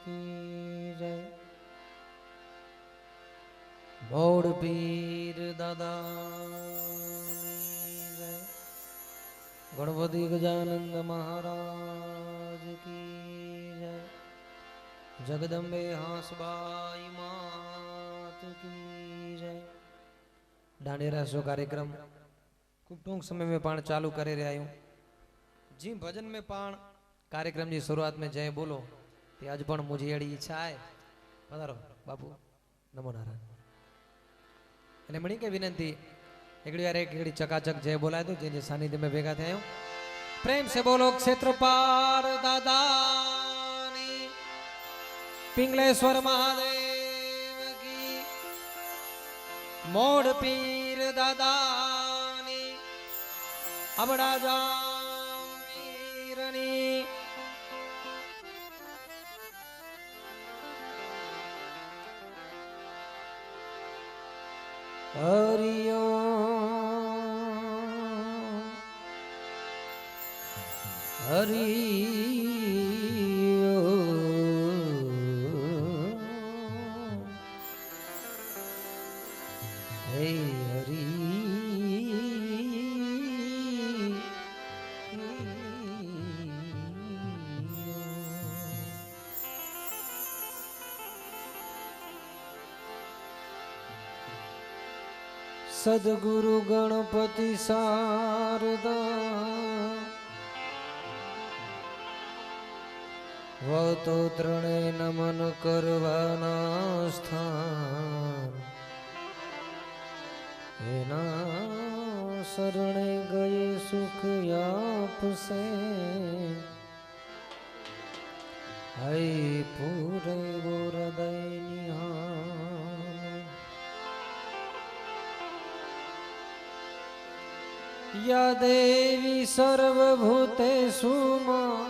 की जय। मोड़ पीर दादा जय। गणपति गजानंद महाराज की जय। जगदम्बे हांसबाई मात की जय। दांडिया शो कार्यक्रम खूब टूंक समय में पाण चालू करे रहा हूँ। जी भजन में पाण कार्यक्रम की शुरुआत में जय बोलो ते आज पण मुझे अड़ी इच्छा है। पधारो बापू नमो नारायण। એટલે મણી કે વિનંતી એકડી વાર એકડી ચકાચક જય બોલાય તો જે સાનિધ્ય में ભેગા થયા प्रेम से बोलो क्षेत्रपाल दादानी पिंगलेश्वर महादेव की। मोड़ पीर दादानी अबड़ा जामीरनी। हरिओ हरिओ हे हरि सद्गुरु गणपति शारदा वो तो त्रणेय नमन करवाना स्थान एना शरणे गए सुख आपसे हई पूरे वो हृदय निहान। या देवी सर्वभूतेषु मां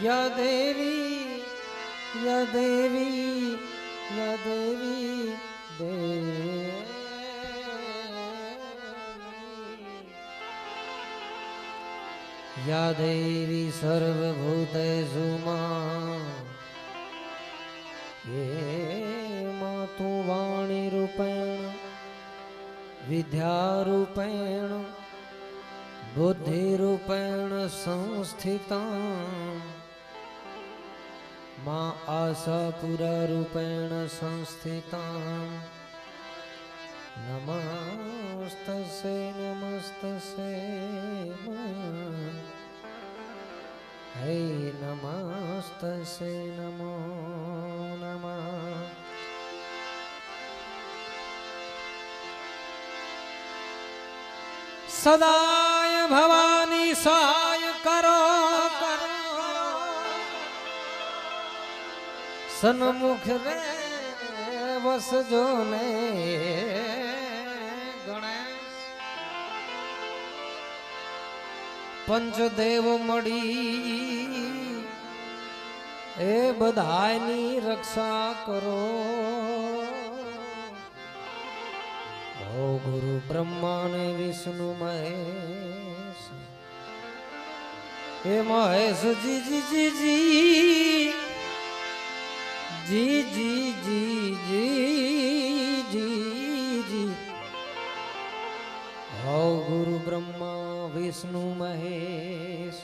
या देवी या देवी या देवी देवी या देवी सर्वभूतेषु मां ये मातु वाणी रूपेण विद्या रूपेण बुद्धि रूपेण संस्थिता मां आशापुरा रूपेण संस्थिता। नमस्तस्यै नमस्तस्यै हे नमस्तस्यै नमो नमः। सदाय भवानी सहाय करो सन्मुख रे वसजो ने गणेश। पंचदेव मड़ी ए बधायनी रक्षा करो। ओ गुरु ब्रह्मा ने विष्णु महेश हे महेश जी जी जी जी जी जी जी जी जी जी। ओ गुरु ब्रह्मा विष्णु महेश।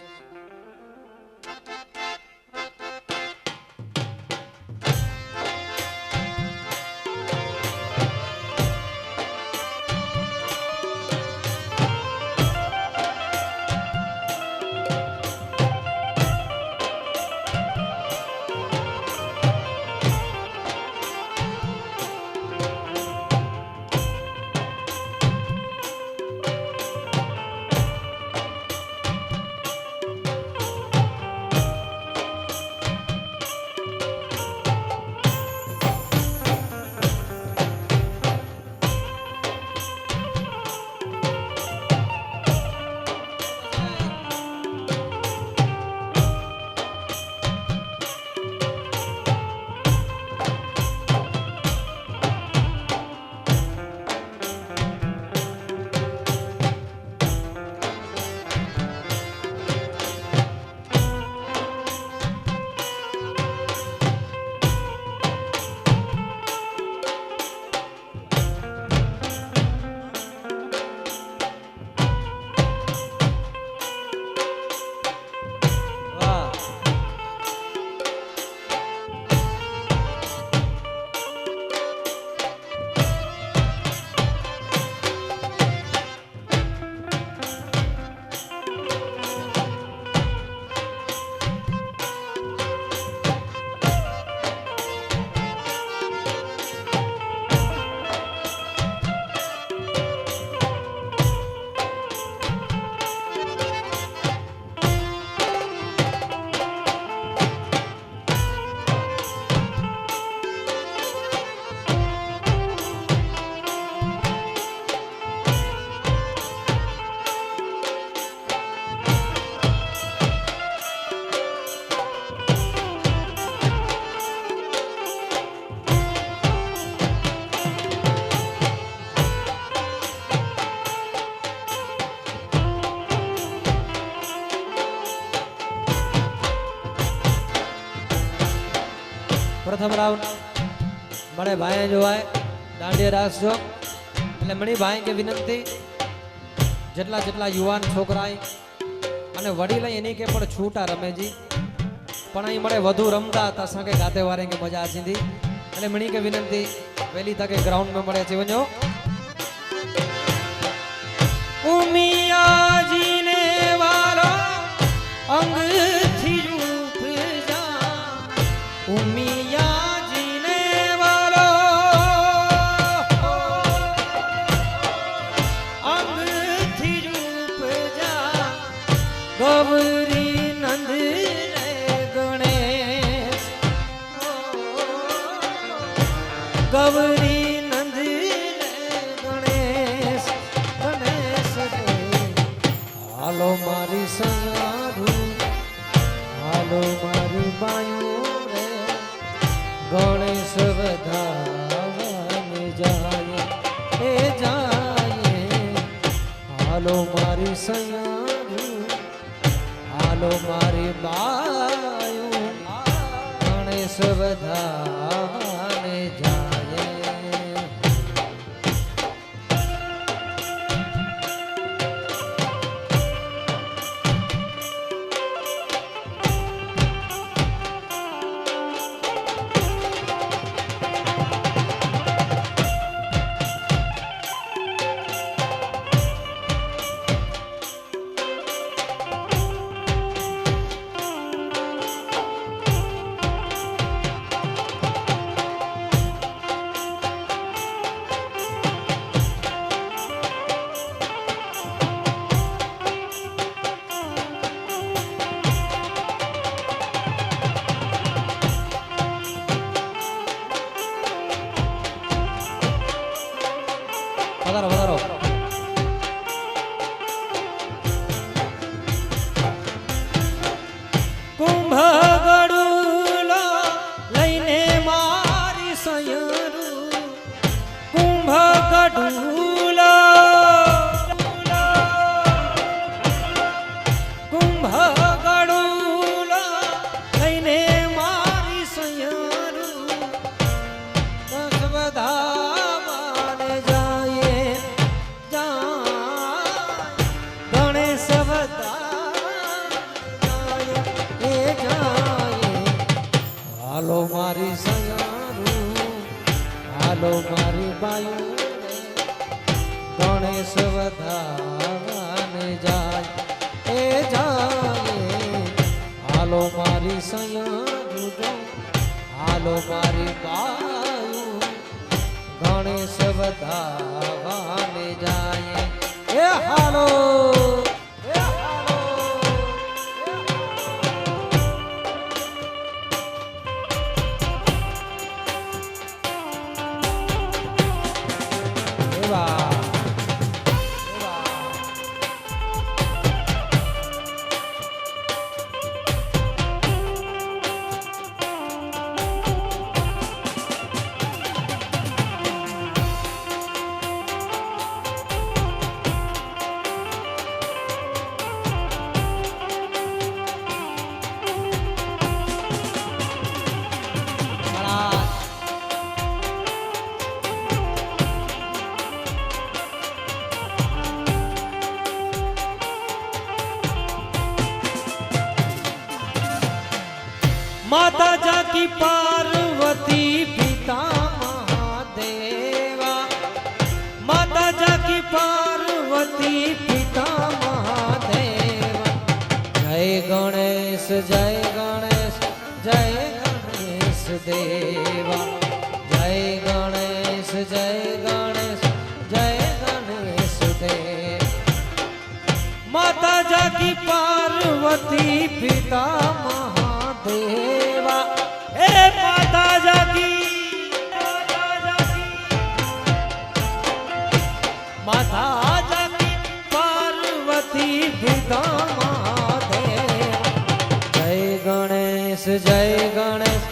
પ્રથમ રાઉન્ડ મળે ભાઈ જોવાય દાંડિયા રાસ જો એટલે મણી ભાઈ કે વિનંતી જેટલા જેટલા યુવાન છોકરા અને વડીલ એની કે પણ છૂટા રમેજી પણ અહીં મળે વધુ રમતા હતા સંગે ગાતે વારે કે મજા આસીંદી એટલે મણી કે વિનંતી વહેલી તકે ગ્રાઉન્ડ में મળે છે વજો ઉમિયાજી ને વાલો અંગ થી રૂપ જા ઉમિયાજી ને વાલો અંગ થી રૂપ જા ગૌરી નંદ રે ગણેશ ગૌરી નંદ રે ગણેશ ગણેશ રે હાલો મારી સયારું હાલો મારી બાયું રે ગણેશ વધાવને જાય એ જાય હાલો મારી સયારું હાલો મારી બાયું ગણેશ વધાવને જાય વધારો વધારો કુંભગડુલો લઈને મારી સયરું કુંભગડુલો કુંભગડુલો લઈને મારી સયરું દસ બધા હાલો મારી સયારું હાલો મારી બાયું ગણેશ વધાવને જાય એ જાય હાલો મારી સયારું હાલો મારી બાયું ગણેશ વધાવને જાય એ હાલો माता जाकी पार्वती पिता महादेवा माता जाकी पार्वती पिता महादेवा जय गणेश जय गणेश जय गणेश देवा जय गणेश जय गणेश जय गणेश देव माता जाकी पार्वती पिता देवा ए माता जाकी माता जाकी पार्वती पिता महादेव जय गणेश जय गणेश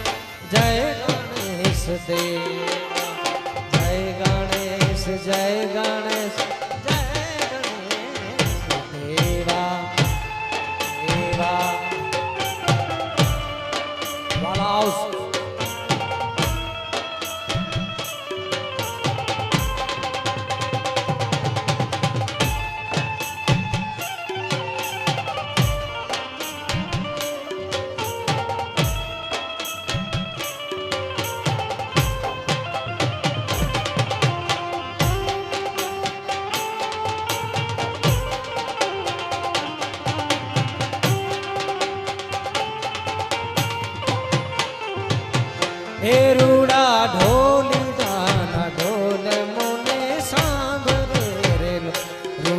जय गणेश देवा जय गणेश जय गणेश जय गणेश देवा देवा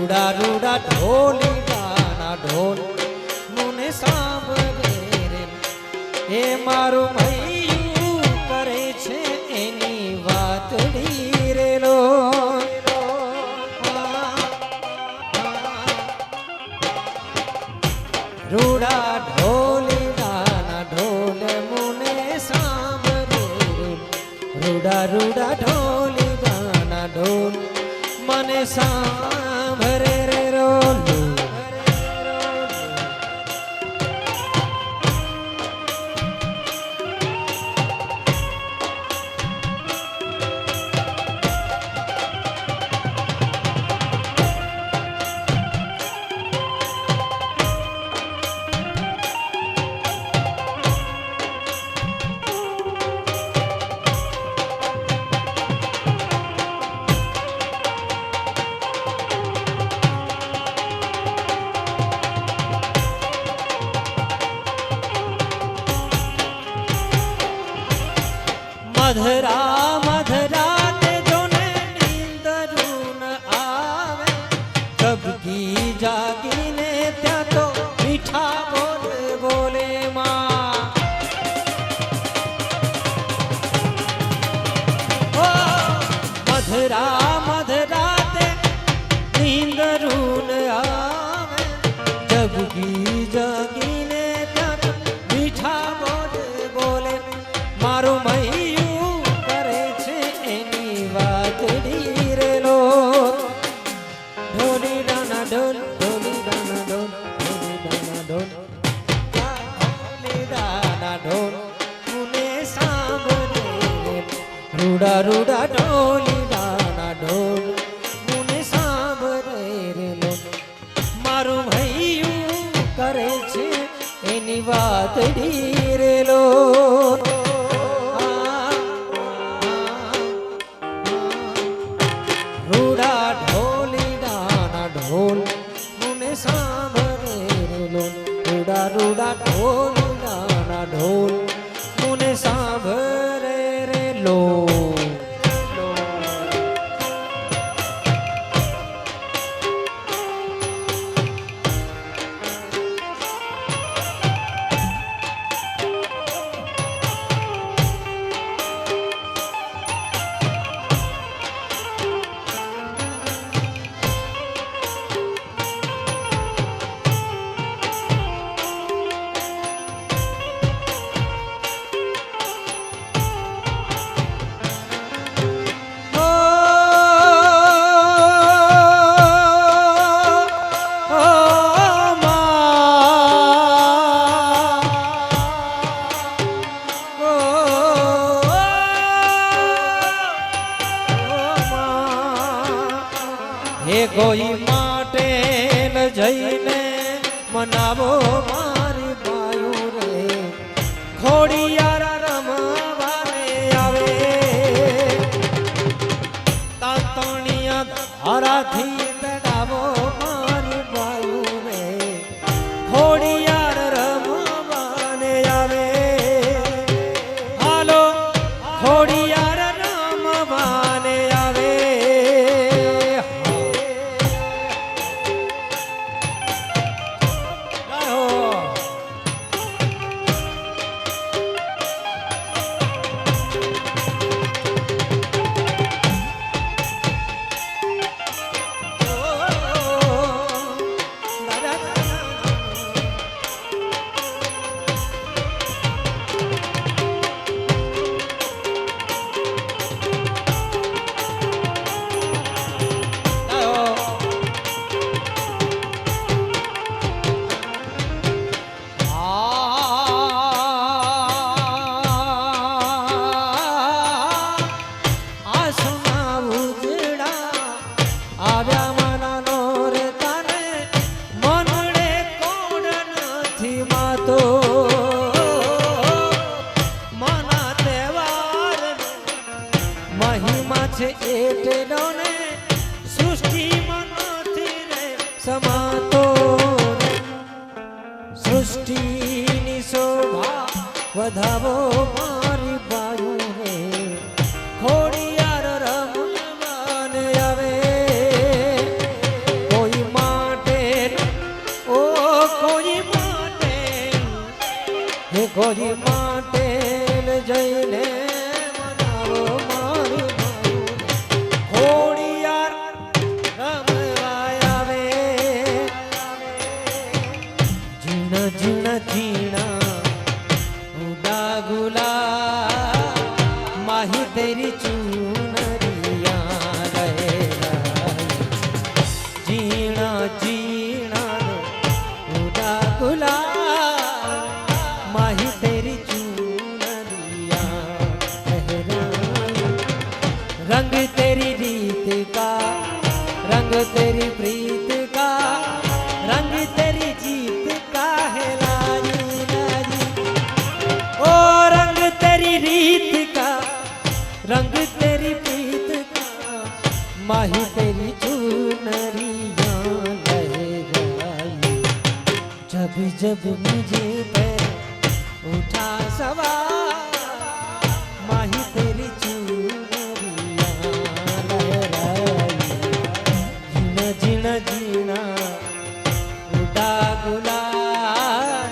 રૂડા રૂડા ઢોલી ગાના ઢોલ મને સાંભળે રે એ મારું મૈયું કરે છે એની વાતડી રે લો રૂડા ઢોલી ગાના ઢોલ મને સાંભળે રે રૂડા રૂડા ઢોલી ગાના ઢોલ મને સાંભળે રે રોલું મધરા મધરા તે જોને નીંદરું ન આવે કબકી જાગીને ત્યાં તો મીઠા બોલે બોલે માં મધરા મધરા તે નીંદરું ન આવે કબકી જાગીને ત્યાં તો મીઠા બોલે બોલે મારું મૈયું ઢોલી દાના ઢોલ ઢોલી દાના ઢોલ ઢોલી દાના ઢોલ ઢોલી દાના ઢોલ મને સાંભળે રૂડા રૂડા ઢોલી દાના ઢોલ મને સાંભળે રે લો મારું ભૈયું કરે છે એની વાતડી રે લો રૂડા ઢોલી ઢોલ મને સાંભળે રે લો રૂડા રૂડા ઢોલ નાના ઢોલ મને સાંભળે રે લો હે કોઈ માટે ન જઈને મનાવો મારી બાયું રે ખોડિયાર રમવાને આવે તાતણિયા ધારાથી તડાવો મારી બાયું રે ખોડિયાર રમવાને આવે હાલો ખોડિયાર રમવાને આવે છે એટલો ને સૃષ્ટિમાં નથી રે સમાતો સૃષ્ટિની શોભા વધાવો મારી બાયું રે ખોડિયાર રમવાને આવે કોઈ जीना जीना उड़ा गुलाल माही तेरी चूनरिया लहराए रंग तेरी रीत का रंग तेरी प्रीत का रंग तेरी जीत का है लाजी लाजी ओ रंग तेरी रीत का रंग तेरी प्रीत का माही तेरी चूनरिया लहराई जब जब मुझे पर उठा सवार माही तेरी चूनरिया लहराई जीना जीना जीना उड़ा गुलाल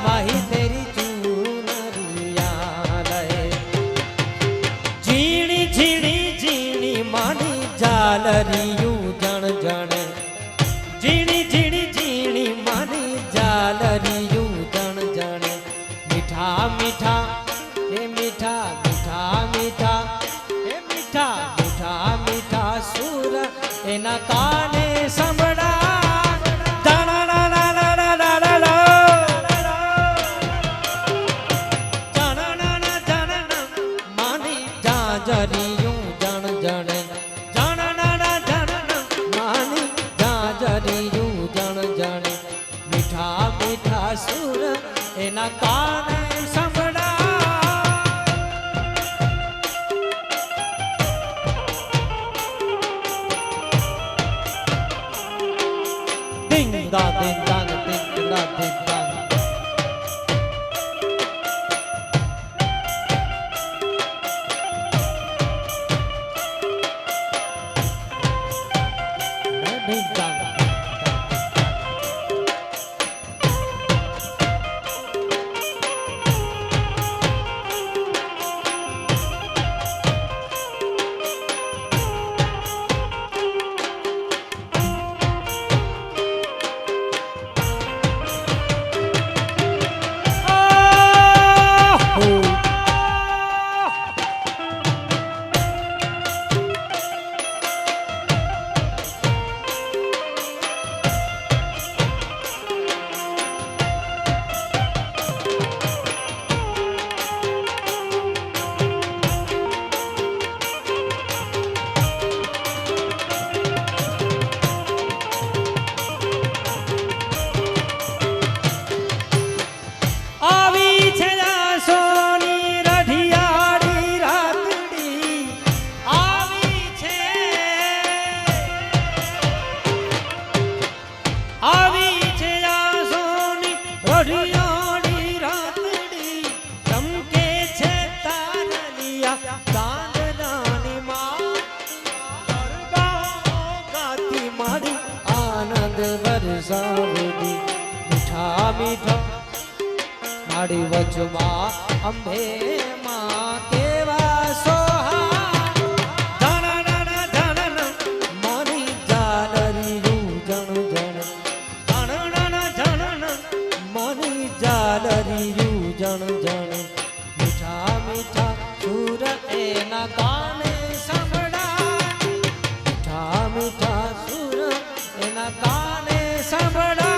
माही तेरी चूनरिया लहराई झीणी झीणी झीणी मानी जालरियूं जण जण झीणी झीणी झीणी मानी जालरियूं जण जण मीठा मीठा हे मीठा मीठा मीठा हे मीठा मीठा मीठा सुर एना काने संभड़ा मानी जाजरियूं जण जण मीठा मीठा सुर एना काने संभड़ा दिंग दा दिंग दा दिंग दा दिंग दा दिंग दा मीठा मीठा माड़ी वचमा अंबे मां केवा सोहा धना धना धना मानी जालरियूं जण जण धना धना धना मानी जालरियूं जण जण मीठा मीठा सुर एना गाने संभड़ा मीठा मीठा सुर एना गाने संभड़ा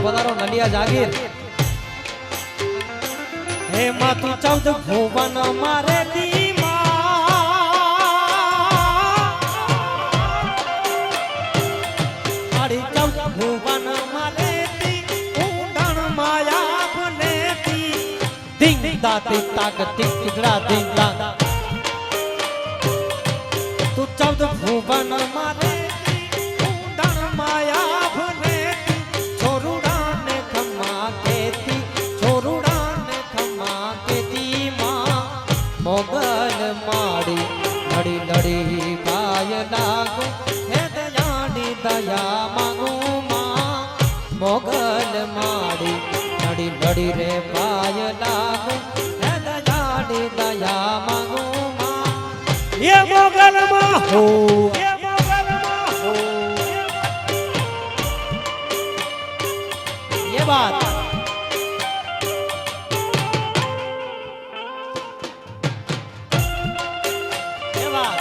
पधारो नलिया जागीर हे मातु चौद भुवन मारे दी मारी चौद भुवन मारे दी ऊंडण माया बने दी दिंग दाती ताकती किजड़ा दिंग दा तू चौद भुवन मारे दी ऊंडण माया बने મોગલ માડી લડી લડી રે પાય લાગુ હે દયાડી દયા માંગુ માં એ મોગલ માં હો એ મોગલ માં હો ये बात ये बात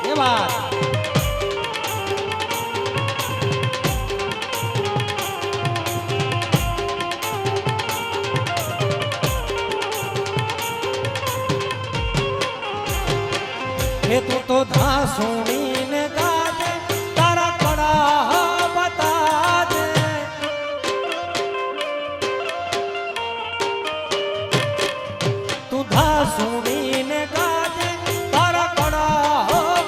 ये बात हे तू तो धासुनी ने गाजे तारा कड़ा बता दे तू धासुनी ने गाजे तारा कड़ा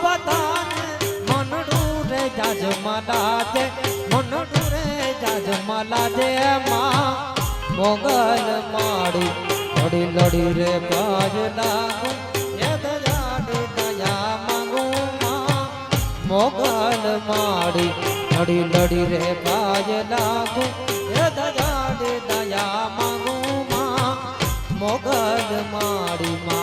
बता दे मन डूरे जाज मला दे मन डूरे जाज मला दे मां मोगल माड़ी लड़ी लड़ी रे बाज लागू मोगल माड़ी लड़ी लड़ी रे बाज लागू ये दयाड़ी दया मांगू मां मोगल माड़ी मां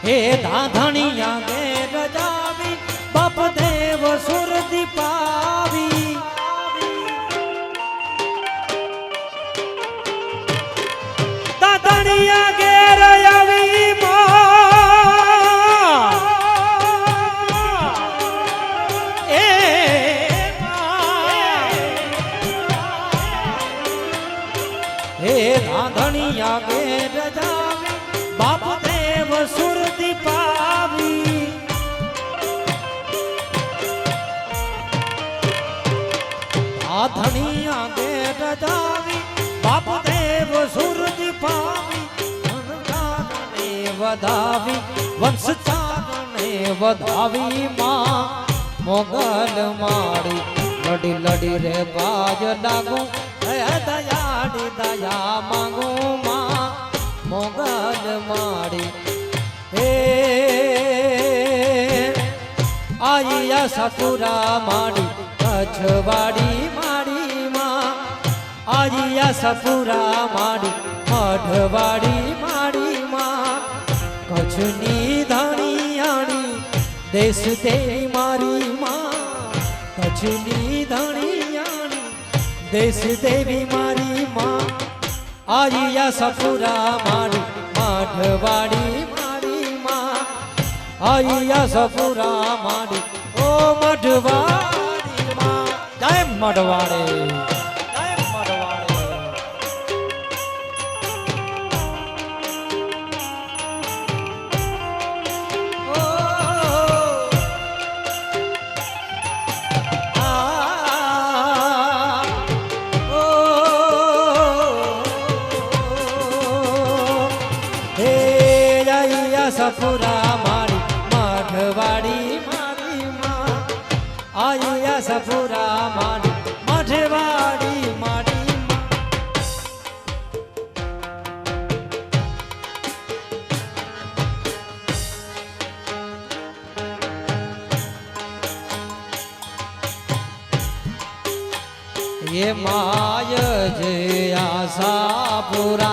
हे धाधनिया घेर जावी बाप देव सुर दीपावी દાદણિયા ઘેર આવી हे धाधनिया घेर जावी बाप देव सुर दीपावी धाधनिया घेर जावी बाप देव सुर दीपावी वंशचारणे वधावी वंशचारणे वधावी मां मोगल माड़ी लड़ी लड़ी रे बाज लागू दयाड़ी दया मांगू मां मोगल माड़ी हे आइया सपुरा माड़ी कछवाड़ी माड़ी मां आइया सपुरा माड़ी मढ़वाड़ी माड़ी मां कछनी धनियाणी देश देवी मारी मां कछनी धनियाणी देश देवी मारी मां आइया सपुरा माड़ी मढ़वाड़ी मारी मां आइया सपुरा माड़ी ओ मढ़वाड़ी मां जय मढ़वाड़े जय मढ़वाड़े सपुरा माड़ी ये माय जे आशा पूरा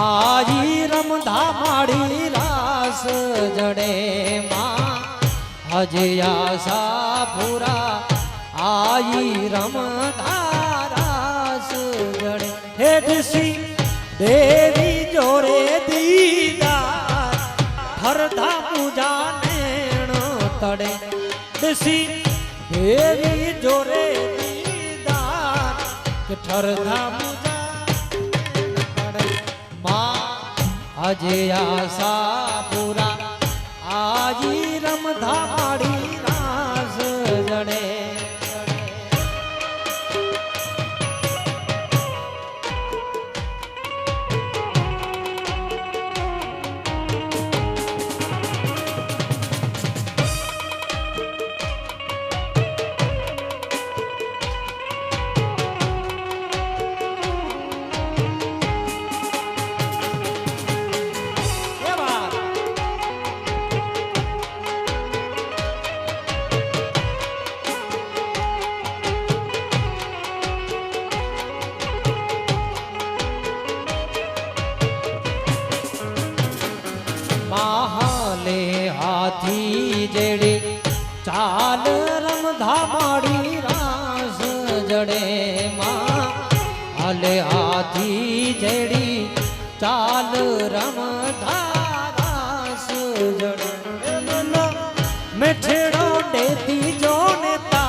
आई रमधा माड़ी रास जड़े माँ अजे आशा पूरा आई रमधा रास जड़े हे ऋषि देवी जोरे दीदार हरधा पूजा नेण तड़े ऋषि देवी जोरे दीदार के ठरधा पूजा नेण तड़े माँ अजे आशा पूरा आजी रमधा माड़ी रास जड़े महाले हाथी जेड़ी चाल रमधा माड़ी रास जड़े माँ हले हाथी जेड़ी चाल रमधा रास जड़े मिठड़ो देती जो नेता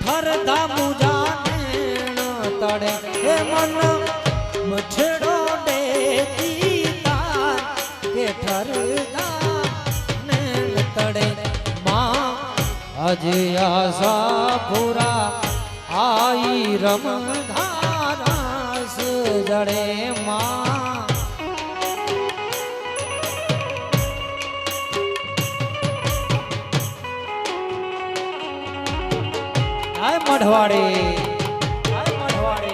ठरधा पूजा नेण तड़े हे मन मिठड़ो देती तार के ठरधा नेण तड़े माँ अजे आशा पूरा आई रमधा रास जड़े माँ आय मढ़वाड़े आय मढ़वाड़े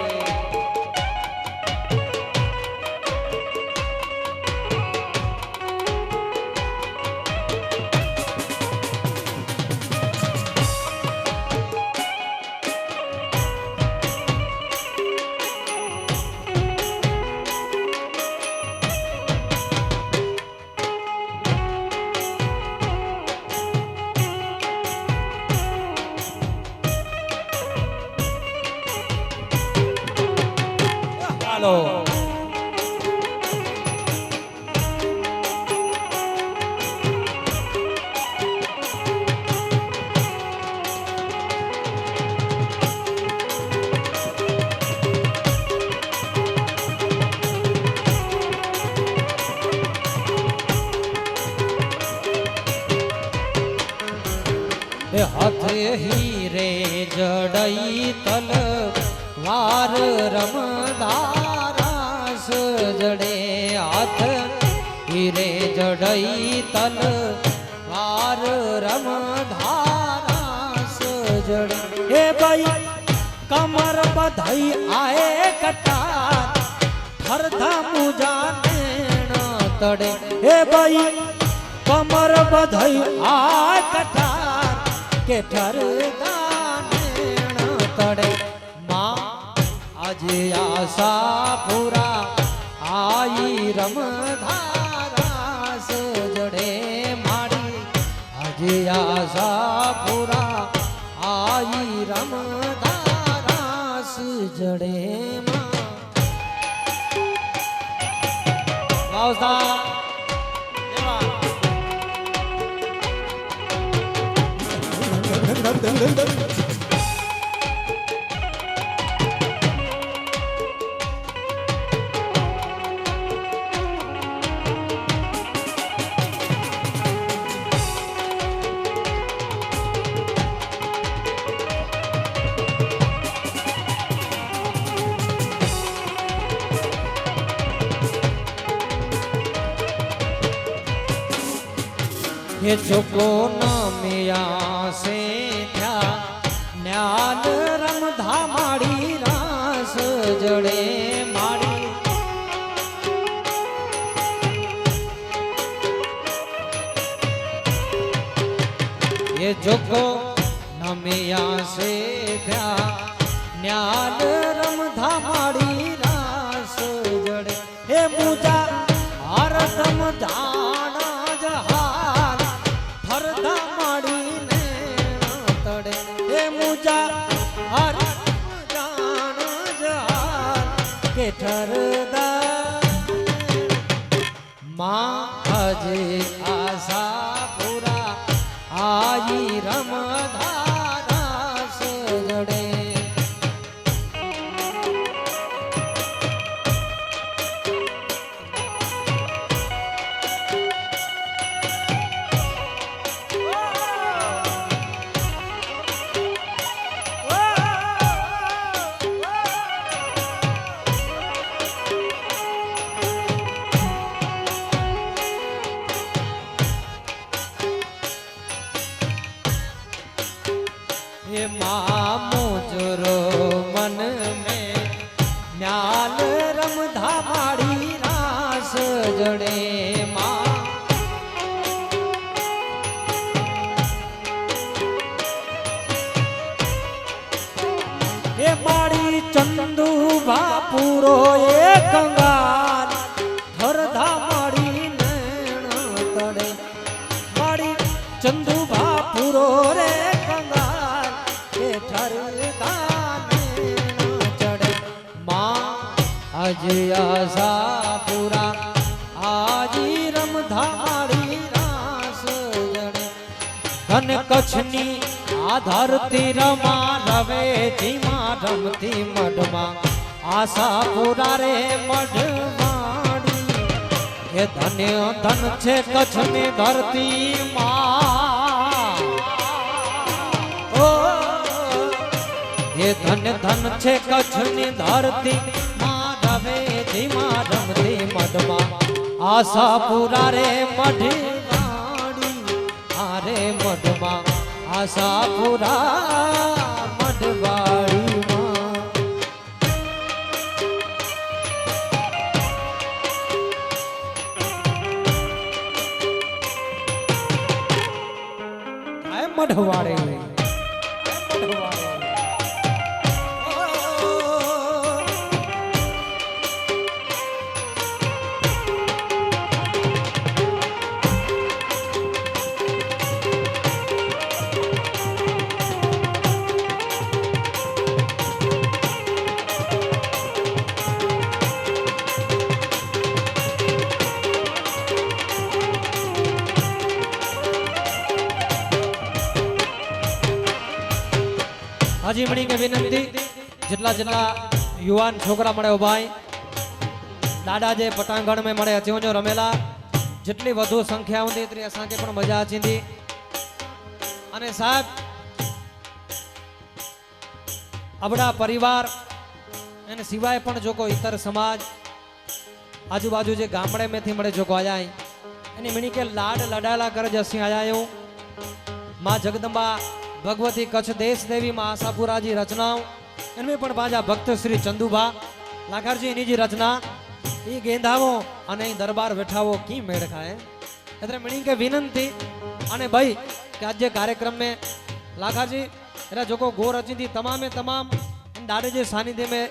હાલો हाथ हीरे जड़ई तल वार रमदारास जड़े हाथ हीरे जड़ई तल वार रमधारास जड़े हे भाई कमर बधाई आए कटार ठरधा पूजा नेण तड़े हे भाई कमर बधाई आए कटार के ठरधा नेण तड़े माँ अजे आशा पूरा आई रमधारास जड़े माड़ी अजे आशा पूरा आई रमधारास जड़े माँ वावसा ये चुको नामिया से थया न्याल रमधा माड़ी रास जड़े माड़ी ये चुको नामिया से थया ન્યાલ રમધા માડી રાસ જડે હે મુજા હરદમ જાણા જહાર હરદા માડીને તડે હે મુજા હરદમ જાણા જહાર કે ઠરદા માં અજે આશા પૂરા આઈ રમધા રાસ જડે ये मामो जोरो मन में न्याल रमधा माड़ी रास जड़े माँ ये माड़ी चंदू बापूरो ये कंगाल हरधा माड़ी नैण तड़े माड़ी चंदू बापूरो रे आशा पूरा आजी रमधा माड़ी रास जड़े धन कच्छनी आधरती रमा रवे धीमा रमती मढ़मा आशा पूरा रे मढ़वाड़ी ये धन्य धन छे कच्छनी धरती मां ओ ये धन धन छे कच्छनी धरती धीमा रमती मढ़मा आशा पूरा रे मढ़वाड़ी आरे मढ़मा आशा पूरा मढ़वाड़ी मढ़वाड़े હજી મણી કે વિનંતી જેટલા જેટલા યુવાન છોકરા મળે ભાઈ દાદા જે પટાંગણ में મળે અચો જો રમેલા જેટલી વધુ સંખ્યા ਹੁੰਦੀ એટલી અસાંકે પણ મજા આચીંदी અને સાહેબ આપણા પરિવાર અને સિવાય પણ જો કોઈ ઇતર સમાજ આજુબાજુ જે ગામડે મેથી મળે જો કોઈ આયા એની મણી કે લાડ લડાલા કરે જસી આયા હું मां जगदंबा भगवती कच्छ देश देवी मां आशापुरा जी रचनाओं इनमें पण बाजा भक्त श्री चंदूभा लाखार जी इनी जी रचना ई गेंदावो अने दरबार बैठावो की मेड़ खाए એટલે મણી કે વિનંતી અને ભાઈ કે આજે કાર્યક્રમ में लाखार जी एरा जो को गोर अची थी तमामे तमाम दादे जे सानिध्य में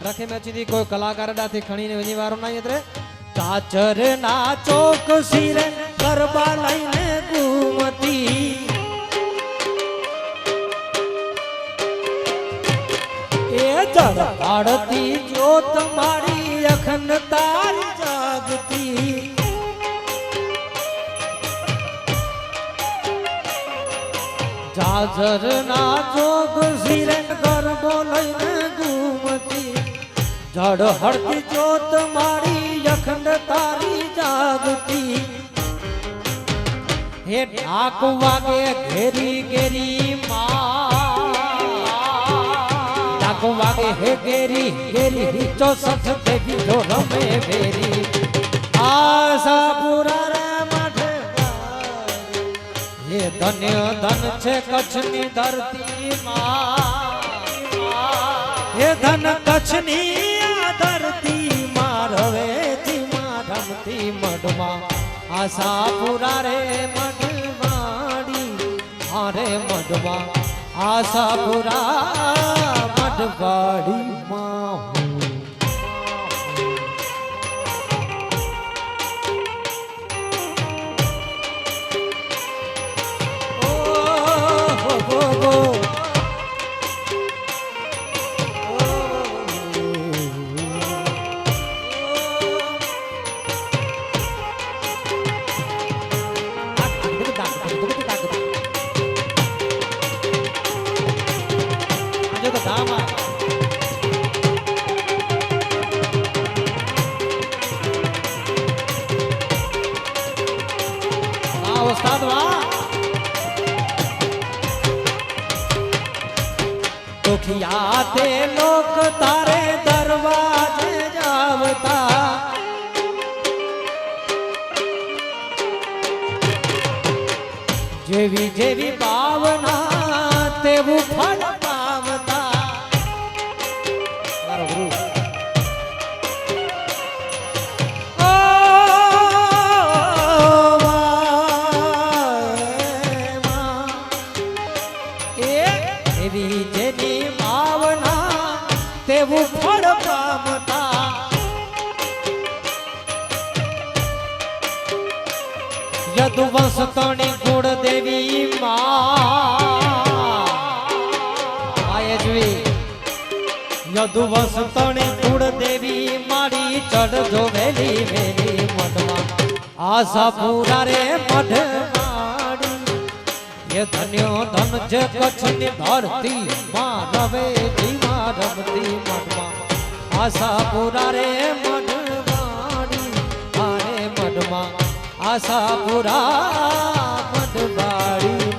रखे में अची थी कोई कलाकार डाथी खणी ने वनी वारो नहीं એટલે काचर ना चौक सिरे गरबा लईने घूमती जड़ती जोत मारी अखन तारी जागती जाजर ना जोग सिरे गरबो लईने घूमती जड़ हड़ती जोत मारी अखंड तारी जागती हे ढाक वागे घेरी घेरी वागे हे गेरी गेरी ही 64 देवी जो रमे बेरी आशापुरा रे मठे ये धन्य धन छे कच्छनी धरती मां ये धन कच्छनी धरती मां रवे थी मां रमती मढ़मा आशापुरा रे मढ़वाड़ी हारे मढ़मा आशापुरा મઢવાડીમાં હું दुखियाते लोग तारे दरवाजे जावता जेवी जेवी भावना तेवू फल पावता તેવું ફળ પામતા યદુવંશ તણી ગુણ દેવી માયજવી યદુવંશ તણી ગુણ દેવી મારી ચડજો વેલી વેલી મઢમાં આશા પૂરા રે મઢ ये धन्यो धन जे कच्छनी धरती मां रवे जीवा रमती मठमा आशा पूरा रे मठवाड़ी आरे मठमा आशा पूरा मठवाड़ी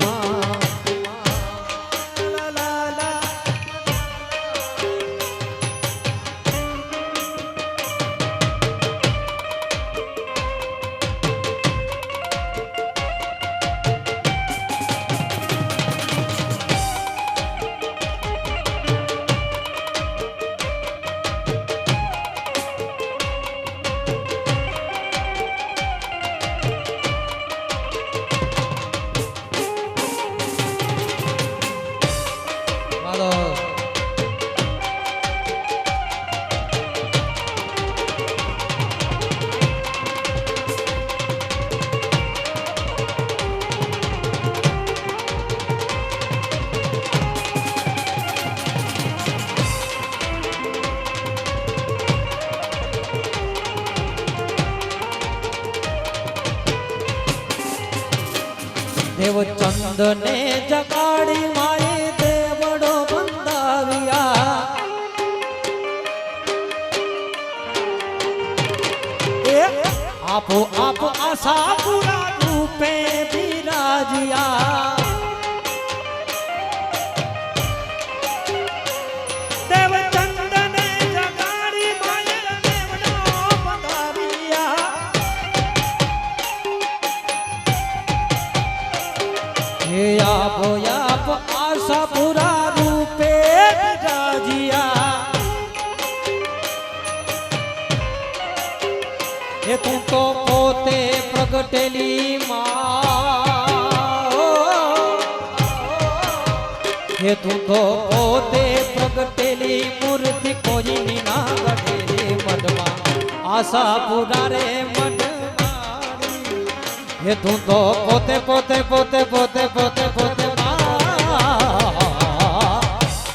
देव चंद ने जगाड़ी माए देवड़ो बंदाविया आपो आप आशा पूरा रूपे विराजिया देव चंद ने जगाड़ी माए देवड़ो बंदाविया आपो आप आशा पूरा रूपे विराजिया એ તું તો પોતે પ્રગટેલી એ તું તો પોતે પ્રગટેલી મૂર્તિ કોઈની ના ગઢેલી મઢમાં આશા પૂરા રે મઢવાડી એ તું તો પોતે પોતે પોતે પોતે પોતે પોતે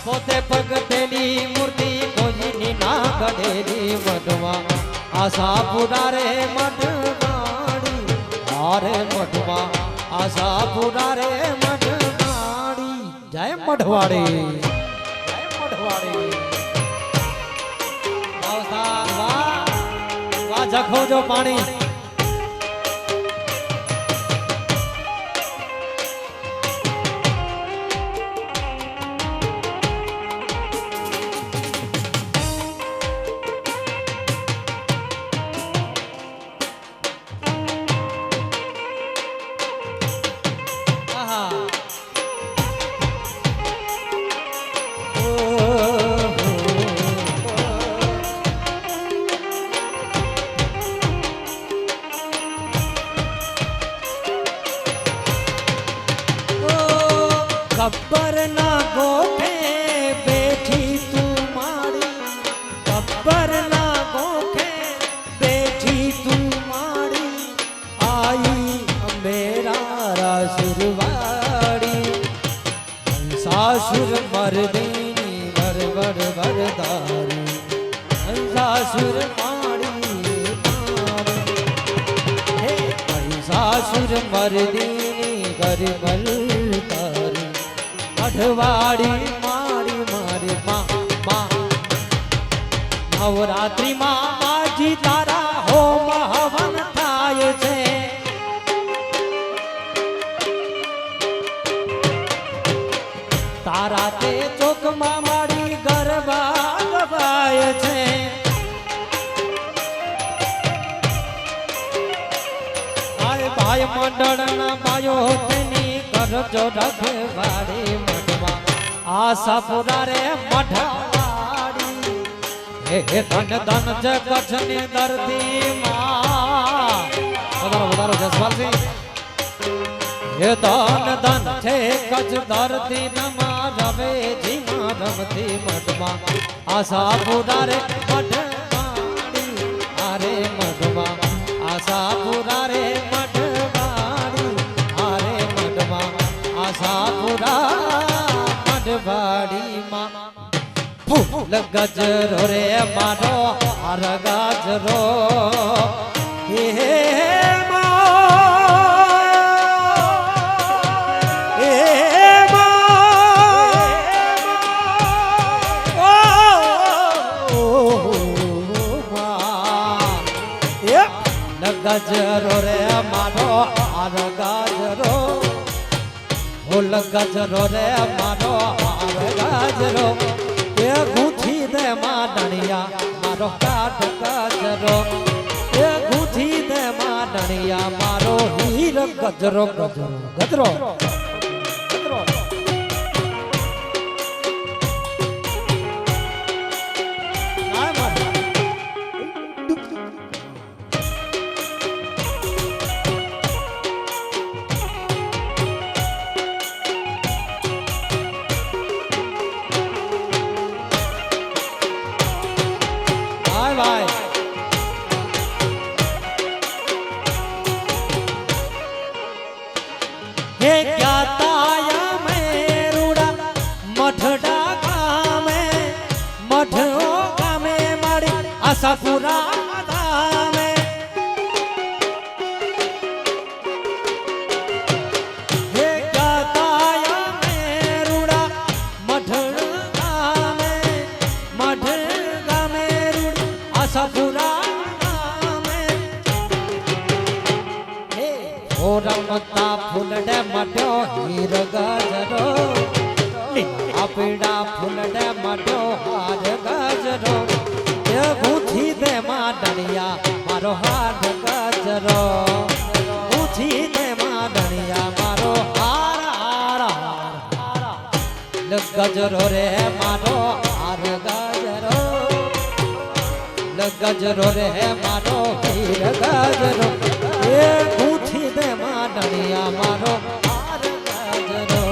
પોતે પ્રગટેલી મૂર્તિ કોઈની ના ગઢેલી મઢમાં आशा पूरा रे मठवाड़ी आरे मठवा आशा पूरा रे मठवाड़ी जय मठवाड़ी जय मठवाड़ी वाह वाह जखो जो पानी गब्बर ना गोठे बैठी महिषासुर मर्दिनी वर वर वरदारी महिषासुर मारी हे महिषासुर मर्दिनी वर वरदारी अठवाड़ी मारी मारी माँ माँ नवरात्रि माँ माजी तारा हो हवन थाय छे तारा ते चोक मां मारी गरबा गवाय छे भाई भाई मंडळना बायो तेनी करजो रखवाड़ी मठवा आशा पुरा रे मठवाड़ी हे धन धन जगत ने धरती मां વધારો જસપાલ સિંહ ये दान दान छे कच धरती नमा रवे जीमा रमती मठमा आशा पूरा रे मठवाड़ी आरे मठमा आशा पूरा रे मठवाड़ी आरे मठमा आशा पूरा मठवाड़ी मा फूल गजरो रे मारो हर गजरो हे गजरो रे मारो आर गजरो फूल गजरो रे मारो आर गजरो ये गुथी दे माडणिया मारो काट गजरो ये गुथी दे माडणिया मारो हीर गजरो गजरो गजरो गजरो हे क्या ताया में रूड़ा मठड़ा गामे मठो गामे मारी आशा पूरा गामे हे क्या ताया में रूड़ा मठड़ा गामे रूड़ा आशा पूरा रमता फूलडे मट्यो हीर गजरो पीड़ा फूलडे मट्यो हार गजरो ये गुथी दे माडणिया मारो हार गजरो गुथी दे माडणिया मारो हार हार हार गजरो रे मारो हार गजरो गजरो रे मारो हीर गजरो ये गुथी दे माडणिया मारो हार गजरो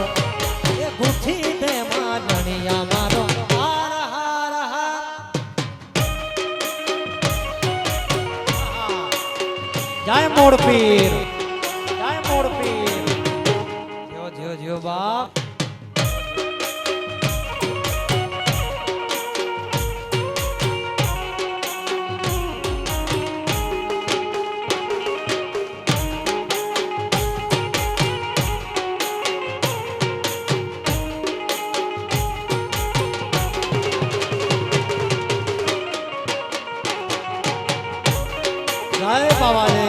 ये गुथी दे माडणिया मारो हार हार हार जय मोड़पीर जय मोड़पीर जियो जियो जियो बाप जय बाबा रे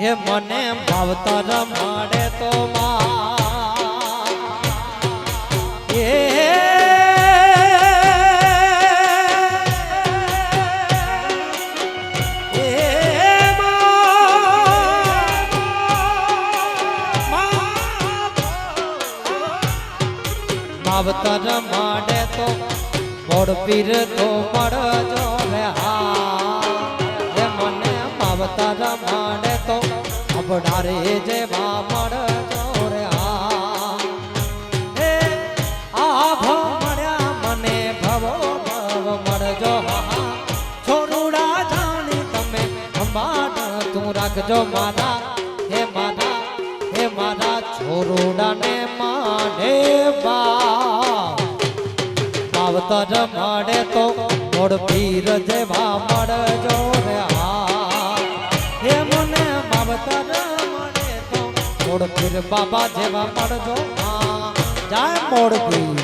ये मने भावतर माडे तो भावतर माडे तो मोड़ पीर तो मर जो रे हे मने मावतर माने तो अब डारे जे मर जो रे हे आभ मर्या मने भवो भव मर जो छोड़ूड़ा जानी तमे हमारा तू रख जो माना हे माना હે મારા છોરુડાને માને બા માવતર મળે તો મોડ પીર જેવા મળજો રે હા હે મને માવતર મળે તો મોડ પીર બાબા જેવા મળજો હા જય મોડ પીર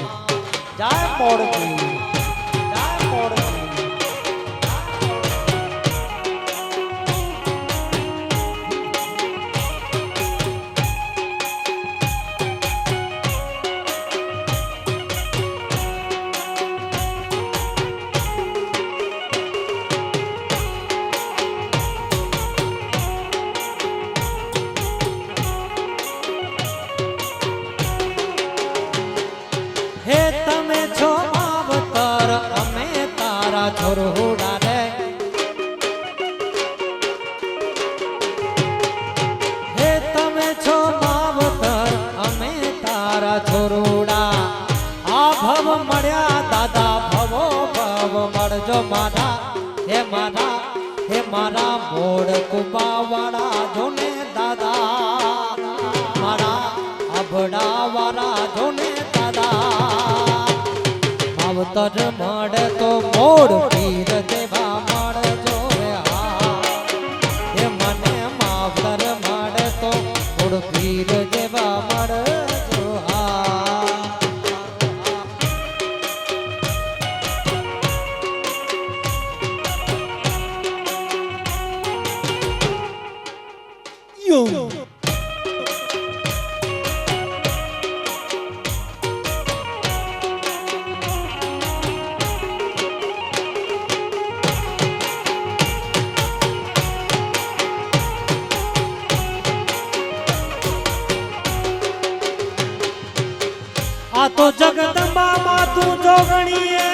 જય મોડ પીર જય મોડ પીર હે તમે છો માવતર અમે તારા છોરુડા રે હે તમે છો માવતર અમે તારા છોરુડા આ ભવ મળ્યા દાદા ભવો ભવ મળજો મારા હે મારા મોડ કુબાવાળા જોને દાદા મારા અભડા વાળા જોને માવતર મળે તો મોડ પીર દેવા મળજો રે હા એ મને માવતર મળે તો મોડ પીર દેવા મળજો હા યો આ તો જગદંબા માં તું જોગણીએ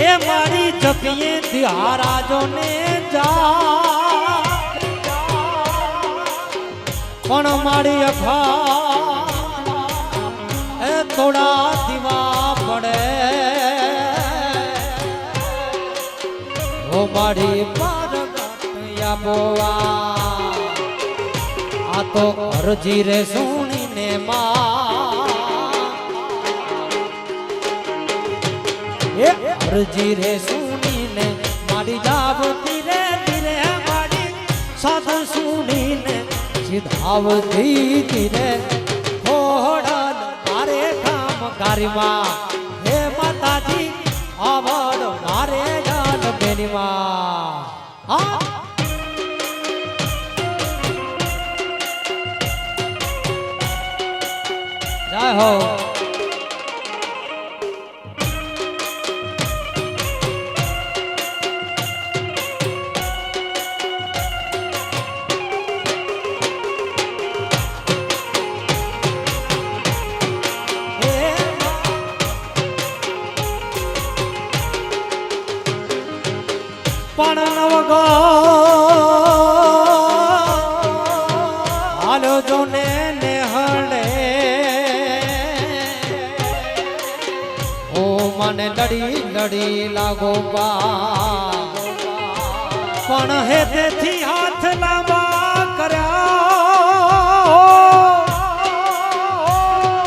એ મારી જપીએ તિહારાજો ને જા પણ મારી અખા એ થોડા દીવા પડે ઓ મારી પારગટયા બોવા આ તો અરજી રે સુણીને એ અરજી રે સુણીને મારી જાવતી રે ધીરે મારી સાધ સુણીને સીધાવતી ધીરે ખોડલ મારે કામ કારીમાં હે માતાજી આવડ મારે જાન બેનીમાં હા જય હો પણ નવગો હાલો જોને નેહળે ઓ મને લડી લડી લાગો બા પણ હે તેથી હાથ લાંબા કર્યા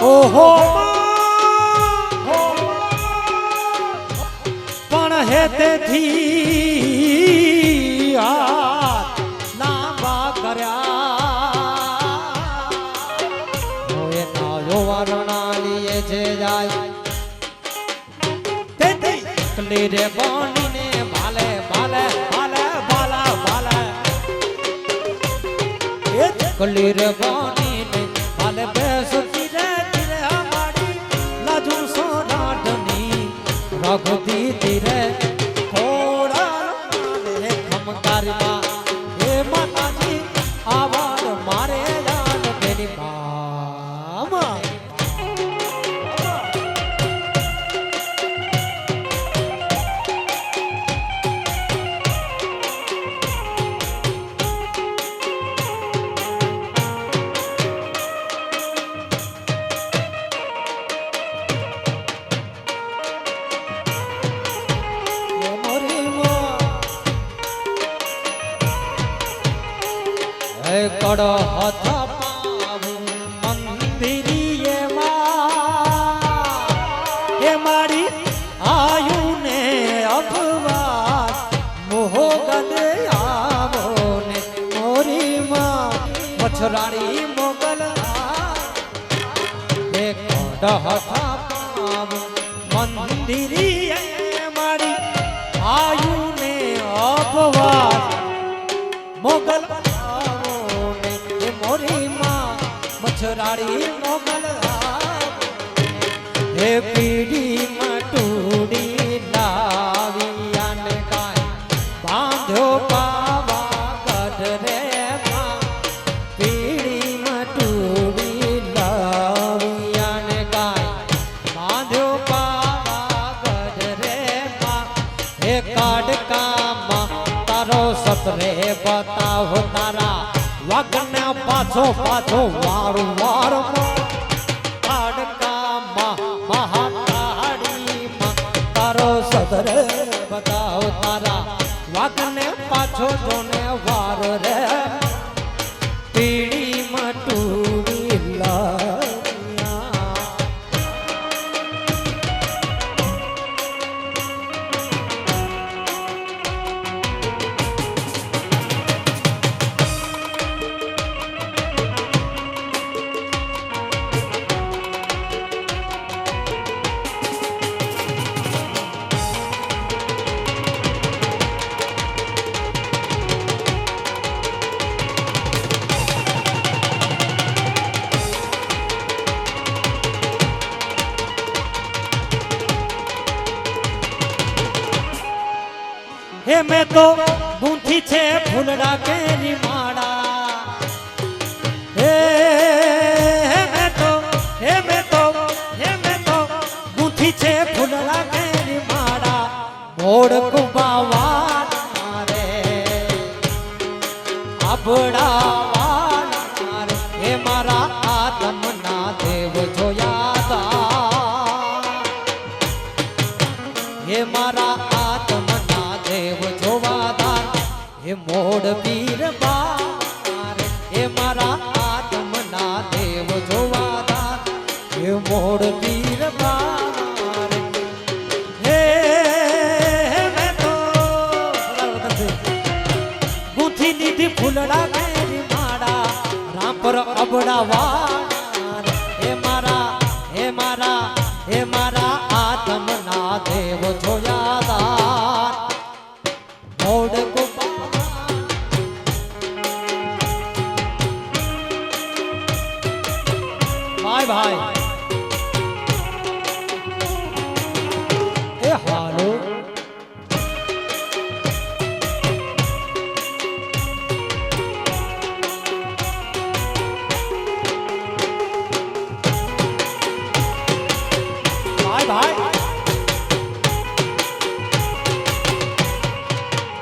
ઓહો પણ હે તેથી હાથ લાંબા કર્યા એના જોવારણા લીએ છે જાય તેથી રે બોનીને ભાલે ભાલે ભાલે ભાલા ભાલે એ કલી રે બોનીને ભાલે બેસતી રે ધીરે અમારી લાજુ સોનાટની રઘુતી ધીરે થોડા રે ખમકારમાં હે માતાજી આવાજ મારે જાન તેની મામા કડ હથ પાવું મંદિરીએ માં એ મારી આયુને અપવાસ મોહગદ આવો ને મોરી માં મછરાડી મોગલ એ કડ હથ પાવું મંદિરીએ મારી આયુને અપવાસ મોગલ આવો ને એ મોરી માં મછરાડી મોગલ હે પીડીમાં ટૂડી લાવી આને કાય બાંધો પાવાગઢ રે માં પીડીમાં ટૂડી લાવી આને કાય બાંધો પાવાગઢ રે માં હે કાડકામાં તારો સતરે બતાવો તારા વાગને પાછો પાછો વાર વાર કાડકામાં મહાકાળીમાં તારો સતરે બતાવો તારા વાગને પાછો જોને વાર રે પીડીમાં ટૂડી લાવ્યા હે મેં તો ગૂંથી છે ફૂલડા કેરી માળા હે મેં તો ગૂંથી છે ફૂલડા કેરી માળા મોડ કુબાવા રે આબડા રે હે મારા આદમના દેવ જોયા હે મારા હે મોડ પીર બાર હે મારા આત્મના દેવ જોવાદાર હે મોડ પીર બાર હે મેં તો ગૂંથી લીધી ફૂલડા કેરી માળા રામ પર અબડા વાર હે મારા આત્મના દેવ જોયાદાર મોડ ભાઈ એ હાલો ભાઈ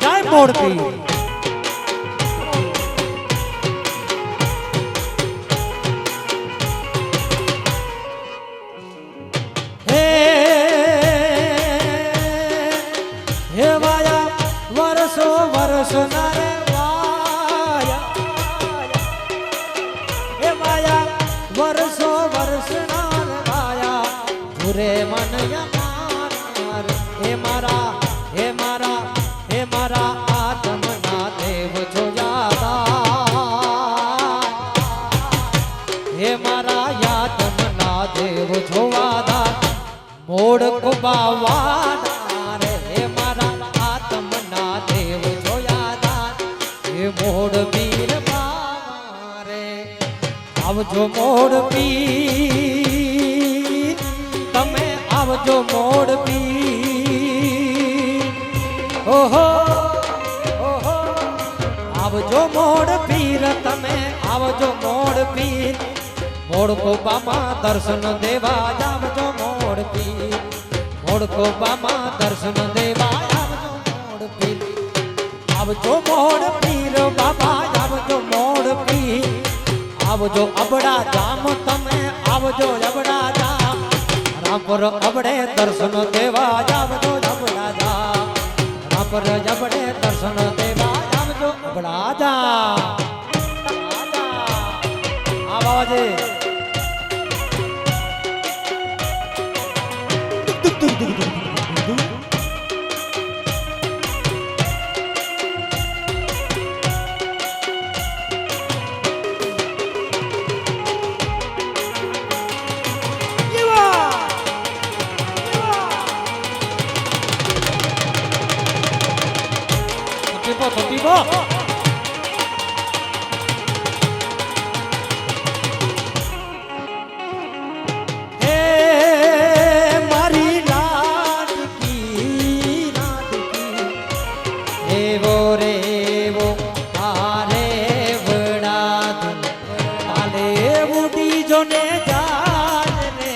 જય મોરપી વર્ષ નારે વાયા વર્ષો વર્ષ નારે વાયા ભૂરે મન યમાર હે મારા આત્મના દેવ જોયાદા હે મારા આત્મના દેવ જોવાદા મોડ કુબાવાના રે હે મારા આત્મના દેવ મોડ પીર મારે આવજો મોડ પીર તમે આવજો મોડ પીર ઓહો ઓહો આવજો મોડ પીર તમે આવજો મોડ પીર મોડ કોબામાં દર્શન દેવા આવજો મોડ પીર મોડ કોબામાં દર્શન દેવા આવજો મોડ પીર આવજો મોડ પીર બાબા આવજો મોડ પીર આવજો અબડા જામ તમે આવજો અબડા જામ રામ પર અબડે દર્શન દેવા આવજો અબડા જામ રામ પર અબડે દર્શન દેવા આવજો અબડા જામ કુટીબો હે મારી લાડકી લાડકી એવો રેવો તારે વડા કાલે ઉડી જોને જાન રે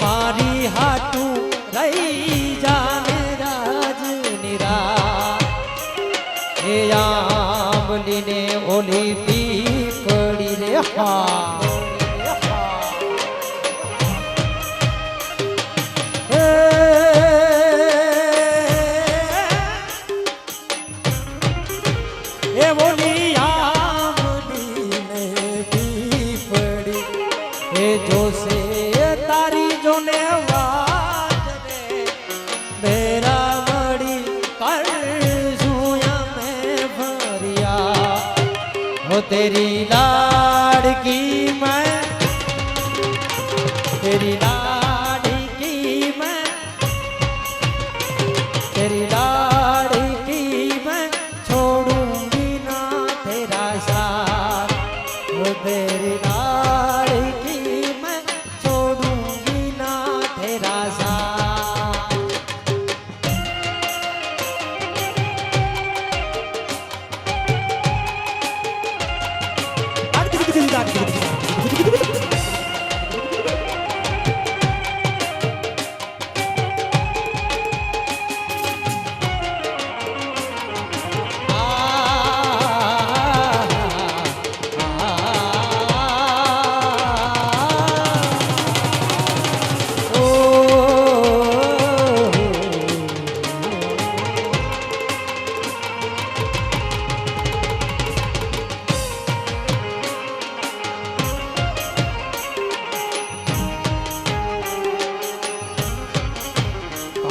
મારી હાટું રહી જાને રાજ નિરા એ આંબલીને ઓલી પીપળી રે હા એ ઓલી આંબલીને પીપળી એ જોશે તારી જોને વાત રે મેરા મળી કરશું મેં ભરિયા હો તેરી લાડકી મેં તેરી લાડકી મેં तेरी लाडकी मैं छोड़ूंगी ना तेरा साथ वो तेरी लाडकी मैं छोड़ूंगी ना तेरा साथ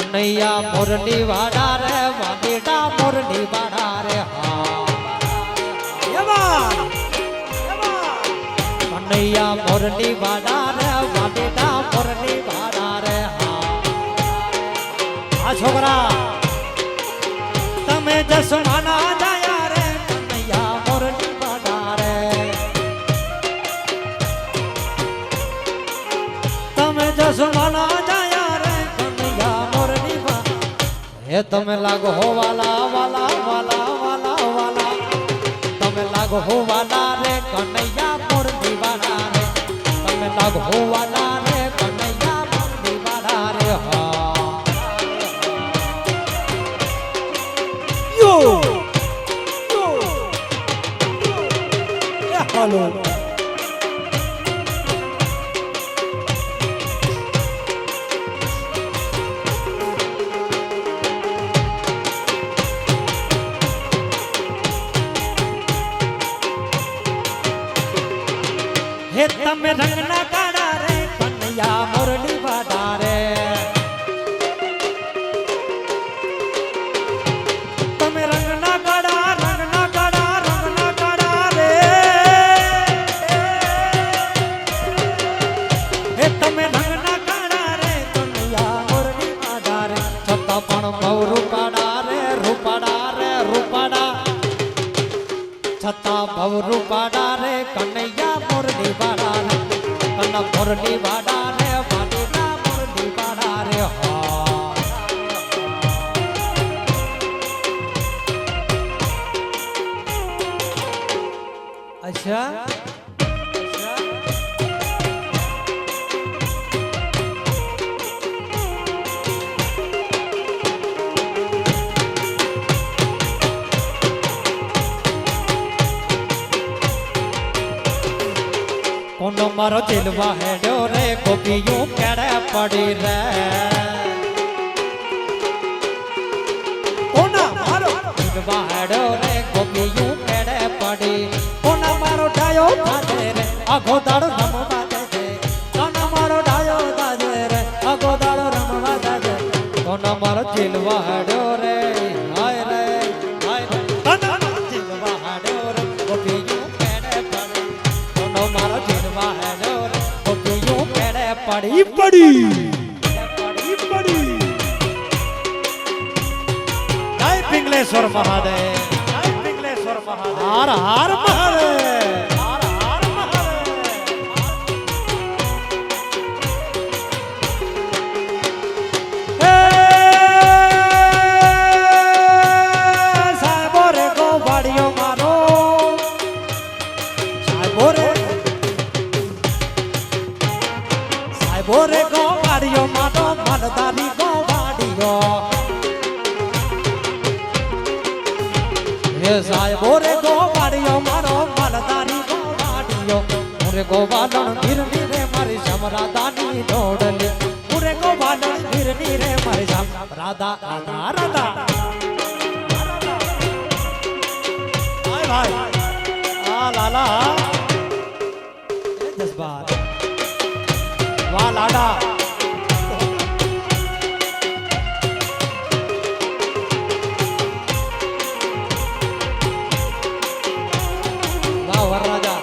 કનૈયા મોરલી વાડા રે વાદેડા મોરલી વાડા રે હા કનૈયા મોરલી વાડા રે વાદેડા મોરલી વાડા રે હા આ છોકરા તમે જસમાના જાયા રે કનૈયા મોરલી વાડા રે તમે જસમાના એ તમે લાગો હો વાલા વાલા વાલા વાલા વાલા તમે લાગો હો વાલા રે કનૈયા મોરલી વાલા રે તમે લાગો હો વાલા રે કનૈયા મોરલી વાલા રે હા યો હાલો હે તમે રંગના કાળા રે કનૈયા મોરલી વાડા રે તમે રંગના કાળા રે હે તમે રંગના કાળા રે કનૈયા મોરલી વાડા રે છતાં પણ બહુ રૂપાડા રે રૂપાડા રે રૂપાડા છતાં બહુ રૂપાડા રે કનૈયા મોરલી વાડા રે કના મોરલી વાડા રે વાડીના મોરલી વાડા રે હા અચ્છા કોનો મારો દિલવા હેડ્યો રે ગોપીયું કેડે પડી રે કોના મારો દિલવા હેડ્યો રે ગોપીયું કેડે પડી કોના મારો ડાયો દાદે રે આખો દાડો રમવા દે કોના મારો ડાયો દાદે રે આખો દાડો રમવા દે કોના મારો દિલવા હેડ્યો રે હાય રે કોના મારો દિલવા હેડ્યો રે ગોપીયું કેડે પડી કોનો મારો દિલવા હેડ્યો રે ગોપીયું કેડે પડી પડી જય પિંગલેશ્વર મહાદેવ હાર હાર મહાદેવ હાર હાર મહાદેવ હે સાહેબો રે ગોવાળિયો મારો સાહેબો રે ગોવાળિયો મારો માલધારી ગોવાળિયો સાહેબો રે ગોવાળિયો મારો માલધારી ગોવાળિયો મુરે ગોવાળણ ધીરની રે મારી સમરાદાની દોડલી મુરે ગોવાળણ ધીરની રે મારી સમ રાધા રાધા રાધા ભાઈ ભાઈ આ લાલા જસબાત વાહ લાડા વરરાજા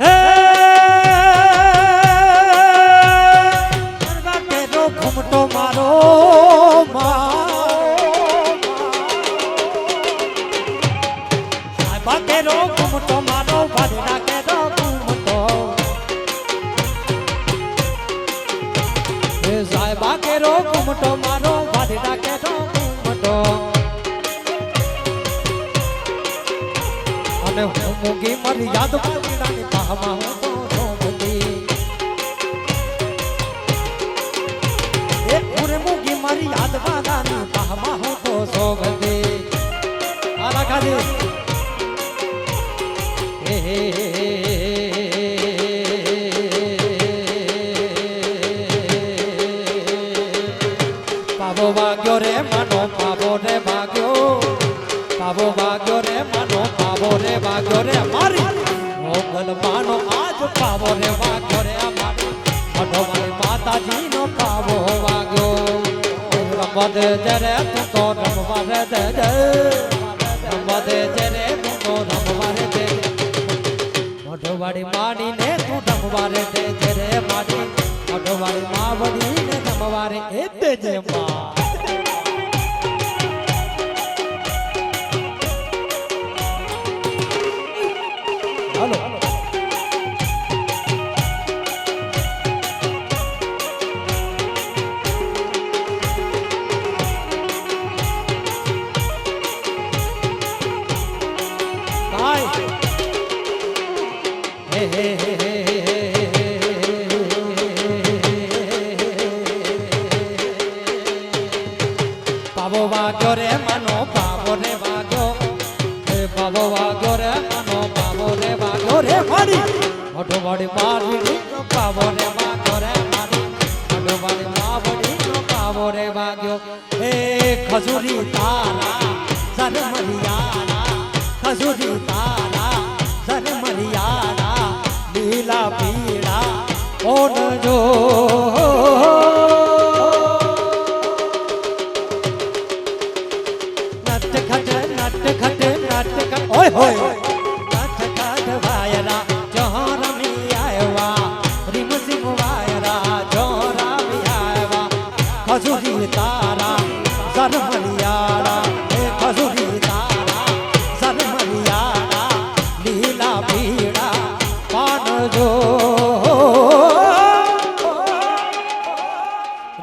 હે ગરબા કેરો ઘૂમટો મારો સાહેબા કેરો ઘૂમટો મારો વાડીના કેરો ઘૂમટો હે સાહેબા કેરો ઘૂમટો મારો વાડીના કેરો ઘૂમટો અને હું મૂગી મારી યાદ પાડીની પાહમાં હું તો સોમતી એ પૂરે મૂગી મારી યાદ પાડાની પાહમાં હું તો સોમતી આલા ખાજી હે પાવો વાગ્યો રે મનો પાવો રે વાગ્યો પાવો વાગ્યો રે મનો પાવો રે વાગ્યો રે મારી મોગલ માનો આજ પાવો રે વાગ્યો રે અમારી મઢો મારી માતાજીનો પાવો વાગ્યો રમવા દે જરે તું તો રમવા રે દે રમવા દે જરે તું તો રમવા રે દે મઢો વાળી માડીને તું રમવા રે દે જરે માડી મઢો વાળી માવડીને રમવા રે એ દેજે મા હાલો ભાઈ હે હે હે પાવો વાગ્યો રે મનો પાવો રે વાગ્યો હે પાવો વાગ્યો રે મનો પાવો રે વાગ્યો રે મારી મોઢો વાળી મારી પાવો રે વાગ્યો રે મારી મોઢો વાળી માવડી પાવો રે વાગ્યો હે ખજૂરી તારા ઝરમરિયાના ખજૂરી તારા ઝરમરિયાના લીલા પીળા ઓન જો ઓય હોય નટખટ વાયરા જો રમી આવ્યા રીમ સિંહ વાયરા જો રમી આવ્યા ખજૂરી તારા ઝરમરિયાળા હે ખજૂરી તારા ઝરમરિયાળા લીલા પીળા પાન જો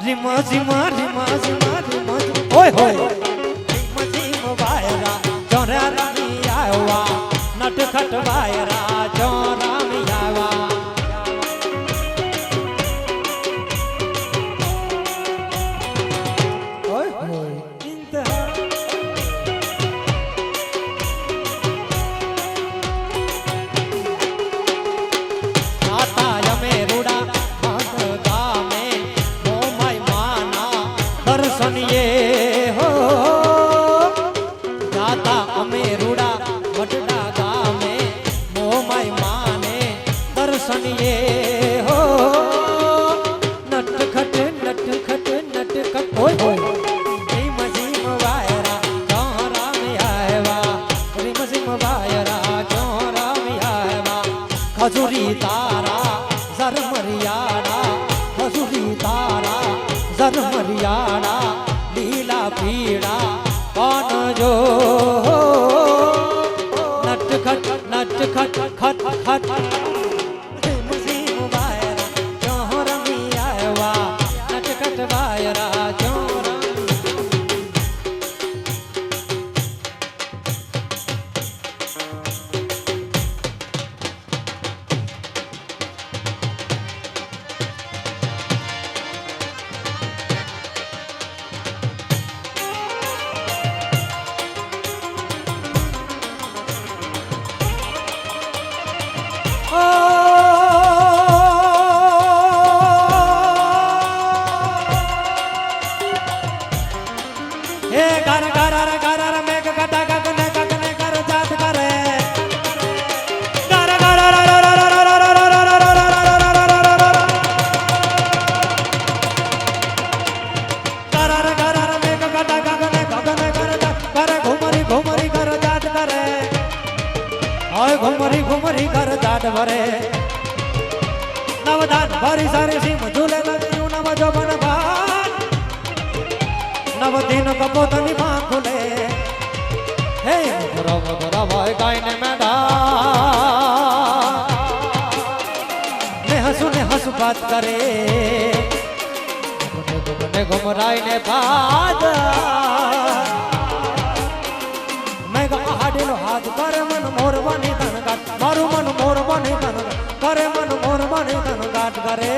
રીમ સિંહ રીમ સિંહ રીમ ઓય હોય નટખટ વાયરા જો રામી આવ્યા ઓય હોય ઇંતહા આતા યમે રૂડા મત ગામે મોમાઈ માના દર્શનિયે હો જાતા અમે રૂડા વડડા ગામે મોમાઈ માને દર્શનિયે હો નટખટ નટખટ નટખટ હોય હોય રીમ ઝીમ વાયરા જો રામી આવ્યા રીમ ઝીમ વાયરા જો રામી આવ્યા ખજૂરી તારા ઝરમરિયાળા ખજૂરી તારા ઝરમરિયાળા લીલા પીળા પાન જો gar gar gar મેઘ કટા ગગને ગગને કર જાત કરે gar gar घुमरी घुमरी कर जाट भरे नवदान भरी सारे सिंह झूले लगे नव जोबन भान नव दिन कपोतनी मां खुले हे मधुरा भाई गायने मैदान मैं हंसू बात करे घुमने घुमराई ने बाद मैं हाडेलो हाथ करे मन मोर बनी धन गाट मारू मन मोर बनी धन करे मन मोर बनी धन गाट करे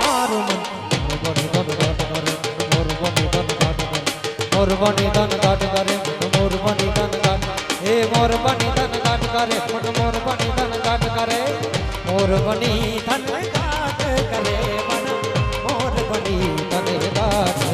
मारू मन मोर बनी धन गाट करे मोर बनी धन गाट करे मोर बनी धन गाट हे मोर बनी धन गाट करे मोर बनी धन गाट करे मोर बनी धन गाट करे मन मोर बनी धन गाट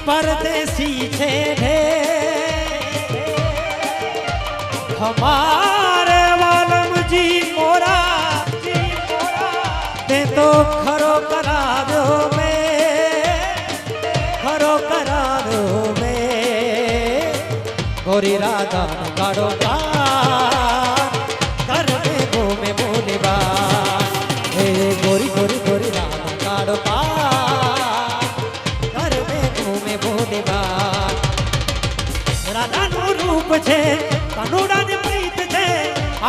परदेसी छे हमारे वालम जी मोरा ते तो खरो कराव्यो में गोरी राधा काड़ो कर दे गो में बोले बात हे गोरी गोरी गोरी राधा काड़ो राधा नो रूप छे कानूड़ा ने प्रीत छे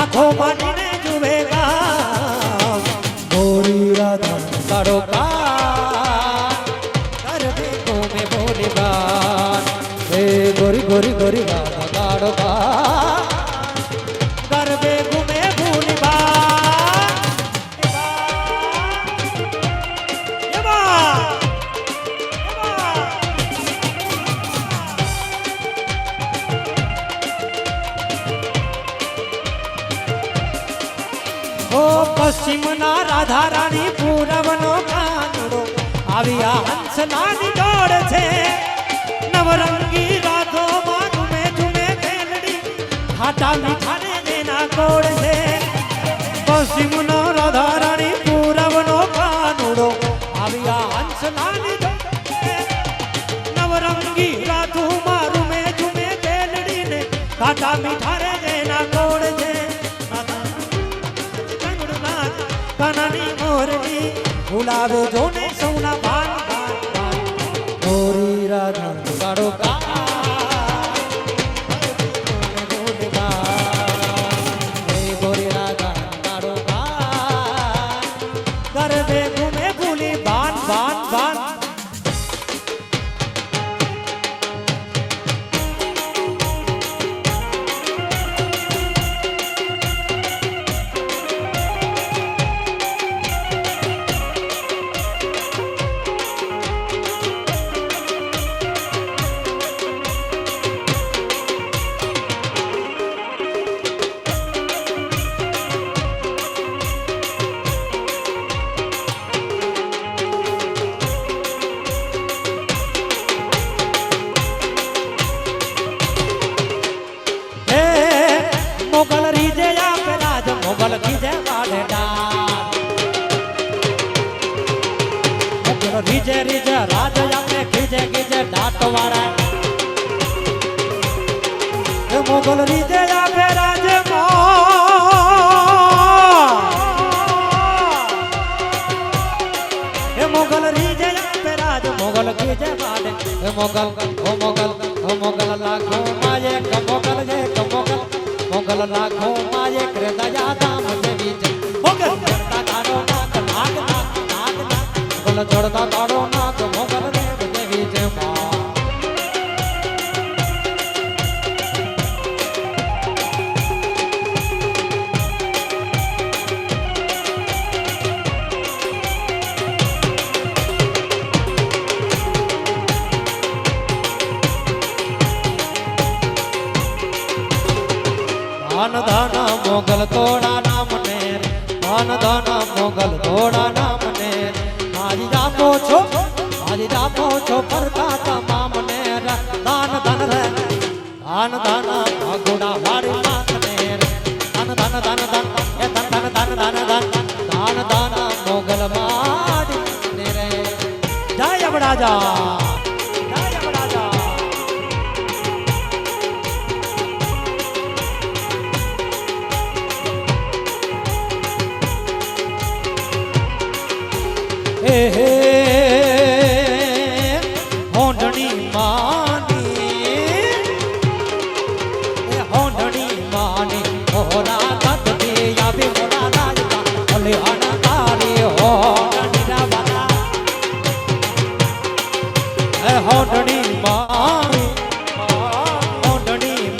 आंखों मानीने जुवेगा गोरी राधा काड़ो कर देखो में बोले बात हे गोरी गोरी गोरी राधा काड़ो कर देखो में बोले बात ये बात पश्चिम ना राधा रानी पूरब नो कानूड़ो आविया हंस नानी दौड़ छे नवरंगी राधो मानु में झूमे मेलडी खाटा मीठा ने देना कोड़ छे पश्चिम ना राधा रानी पूरब नो कानूड़ो आविया हंस नानी नवरंगी राधो मानु में झूमे मेलडी ने खाटा मीठा ने देना कोड़ छे कानानी मोरनी भुलावे जोने सोना भान भान भान गोरी राधा काड़ो का गोरी राधा काड़ो का कर दे घूमे भूली बान बान बान मोगल रीजे या पे राज मोगल कीजे वाड़े डाल मोगल रीजे रीजे राज या पे कीजे कीजे डाट वाड़ा मोगल रीजे या पे राज मोगल रीजे या पे राज मोगल कीजे वाड़े मोगल ओ मोगल लाखो माये कमोगल जे कमोगल मोगल लाखो माये करे दया दाम देवी जे मोगल जोड़ता काड़ो नाक नाग नाग नाग नाग मोगल जोड़ता काड़ो नाक मोगल देवी जे मां ધન ધન મોગલ તોડા નામને ધન ધન મોગલ તોડા નામને મારી રાખો છો પરતા તમામને દાન ધન રે ધન ધન ભગોડા વાળી માથને ધન ધન ધન ધન એ ધન ધન ધન ધન ધન દાન દાન મોગલ માડી રે જય અબડાજા હે હોંડણી માની હોરા કદથી આવી મોરા રાજતા ભલે અણકારી હોંડણી રાવલા હે હોંડણી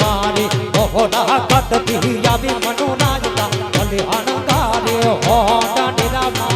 માની હોરા કદથી આવી મનો રાજતા ભલે અણકારી હોંડણી રાવલા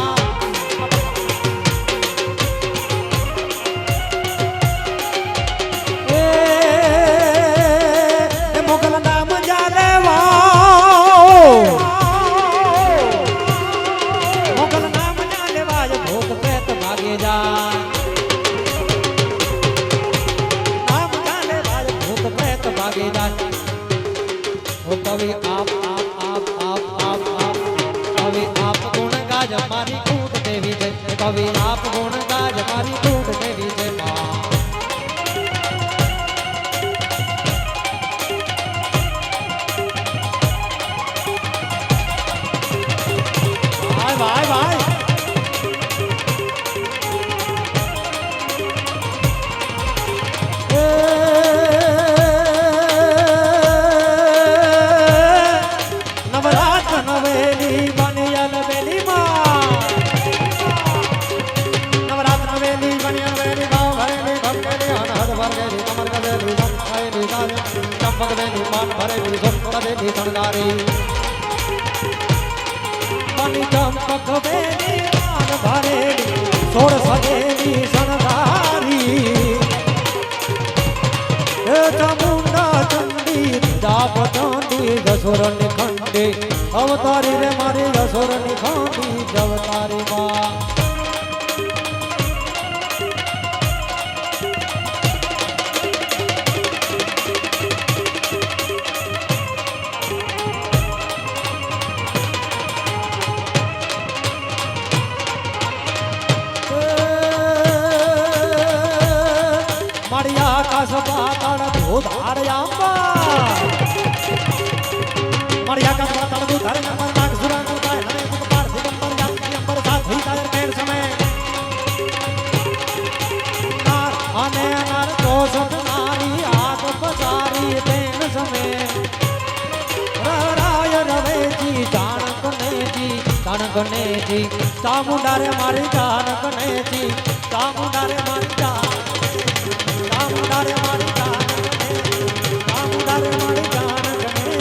कवि आप कवि आप गुण गाज मारी कूट देवी जय कवि आप गुण गाज मारी कूट देवी जय भाई भाई भाई चंपक बेनी मान भरेली सोड़ सगेली सनदारी चामुंडा चंडी जाप चांदी जसोर निखंडी अवतारी रे मारी जसोर निखंडी जवतारी माँ पाताड़ धूधार अंबा मरिया का पाताड़ धूधार अंबर नाग सुरा गुताय हरे मुख पार दिगंबर जाति अंबर साथ ही तायर पेड़ समय नार आने नार कोसत नारी आग पसारी तेन समय राय रवे जी जानकने जी चामुंडारे मारी जानकने जी चामुंडारे मारी चामुंडारे मारी चामुंडारे मारी जानकने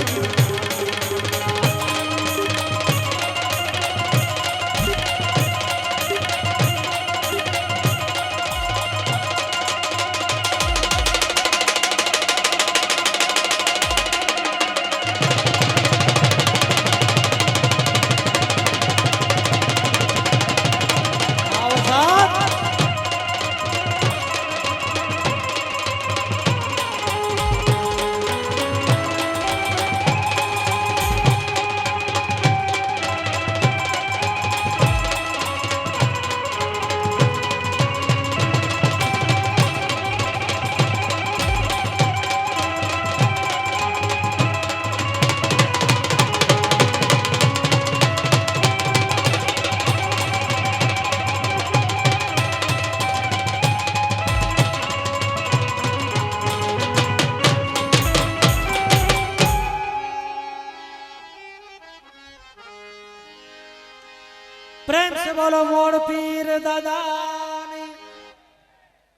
प्रेम से बोलो मोड़ पीर दादा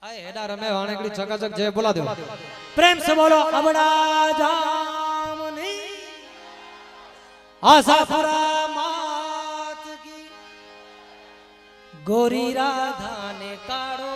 आए हेडा रमे वाणेकड़ी चकाचक जय बोला दो प्रेम से बोलो अबड़ा जामनी आशापुरा मात की गोरी राधा ने काड़ो